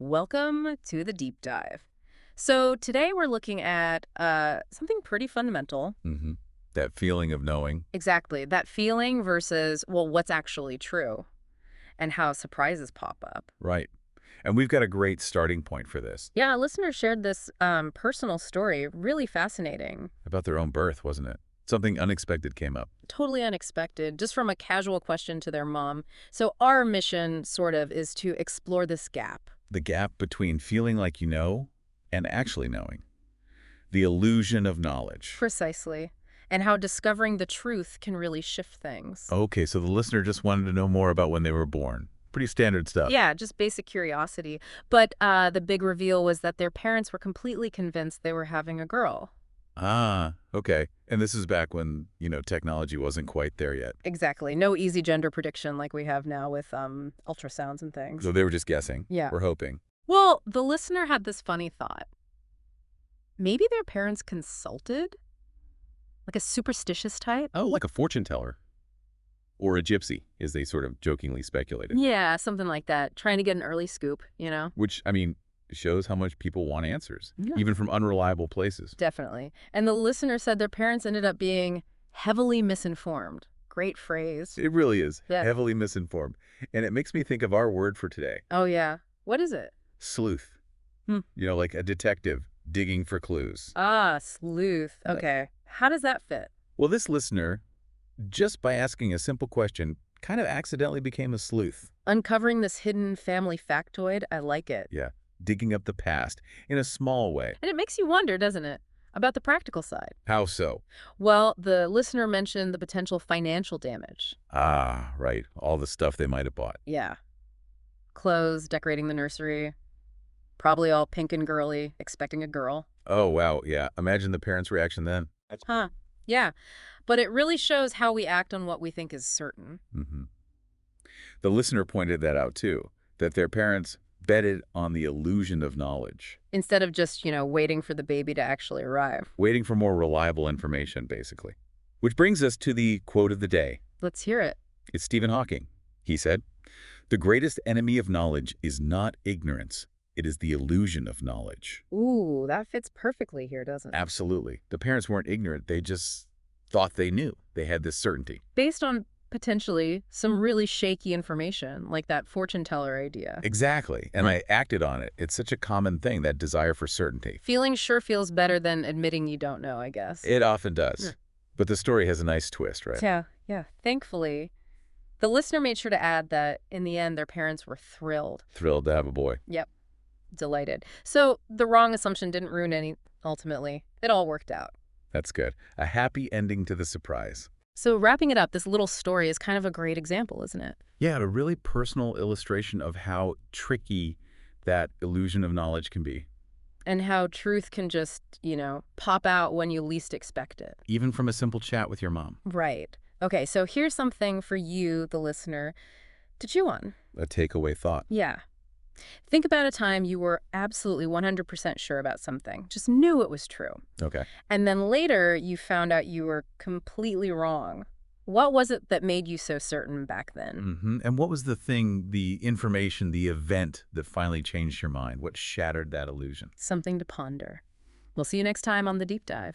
Welcome to the deep dive. So today we're looking at something pretty fundamental. hmm That feeling of knowing. Exactly. That feeling versus, well, what's actually true and how surprises pop up. Right. And we've got a great starting point for this. Yeah, a listener shared this personal story. Really fascinating. About their own birth, wasn't it? Something unexpected came up. Totally unexpected, just from a casual question to their mom. So our mission, sort of, is to explore this gap. The gap between feeling like you know and actually knowing. The illusion of knowledge. Precisely. And how discovering the truth can really shift things. Okay, so the listener just wanted to know more about when they were born. Pretty standard stuff. Yeah, just basic curiosity. But the big reveal was that their parents were completely convinced they were having a girl. Ah, okay. And this is back when, technology wasn't quite there yet. Exactly. No easy gender prediction like we have now with ultrasounds and things. So they were just guessing. Yeah. We're hoping. Well, the listener had this funny thought. Maybe their parents consulted? Like a superstitious type? Oh, like a fortune teller. Or a gypsy, as they sort of jokingly speculated. Yeah, something like that. Trying to get an early scoop, you know? Which, shows how much people want answers, Yeah. even from unreliable places. Definitely. And the listener said their parents ended up being heavily misinformed. Great phrase. It really is. Yeah. Heavily misinformed. And it makes me think of our word for today, Oh, yeah. What is it? sleuth. Hmm. Like a detective digging for clues. Ah, sleuth. Okay. How does that fit? Well, this listener, just by asking a simple question, kind of accidentally became a sleuth. Uncovering this hidden family factoid, I like it. Yeah, digging up the past in a small way. And it makes you wonder, doesn't it, about the practical side? How so? Well, the listener mentioned the potential financial damage. Ah, right. All the stuff they might have bought. Yeah. Clothes, decorating the nursery, probably all pink and girly, expecting a girl. Oh, wow. Yeah. Imagine the parents' reaction then. Huh. Yeah. But it really shows how we act on what we think is certain. hmm The listener pointed that out too, that their parents betted on the illusion of knowledge, Instead of just, waiting for the baby to actually arrive. waiting for more reliable information, basically. Which brings us to the quote of the day. Let's hear it. It's Stephen Hawking. He said, "The greatest enemy of knowledge is not ignorance. It is the illusion of knowledge." Ooh, that fits perfectly here, doesn't it? Absolutely. The parents weren't ignorant. They just thought they knew. They had this certainty. Based on potentially some really shaky information, like that fortune teller idea. Exactly. And I acted on it. It's such a common thing, that desire for certainty. Feeling sure feels better than admitting you don't know, I guess. It often does. Yeah. But the story has a nice twist, right? Yeah. Thankfully, the listener made sure to add that in the end, their parents were thrilled. Thrilled to have a boy. Yep. Delighted. So the wrong assumption didn't ruin any, ultimately. It all worked out. That's good. A happy ending to the surprise. So wrapping it up, this little story is kind of a great example, isn't it? Yeah, a really personal illustration of how tricky that illusion of knowledge can be, And how truth can just, pop out when you least expect it. even from a simple chat with your mom. Right. Okay, so here's something for you, the listener, to chew on. A takeaway thought. Yeah. Think about a time you were absolutely 100% sure about something, just knew it was true. Okay. And then later you found out you were completely wrong. What was it that made you so certain back then? And what was the thing, the information, the event that finally changed your mind? What shattered that illusion? Something to ponder. We'll see you next time on The Deep Dive.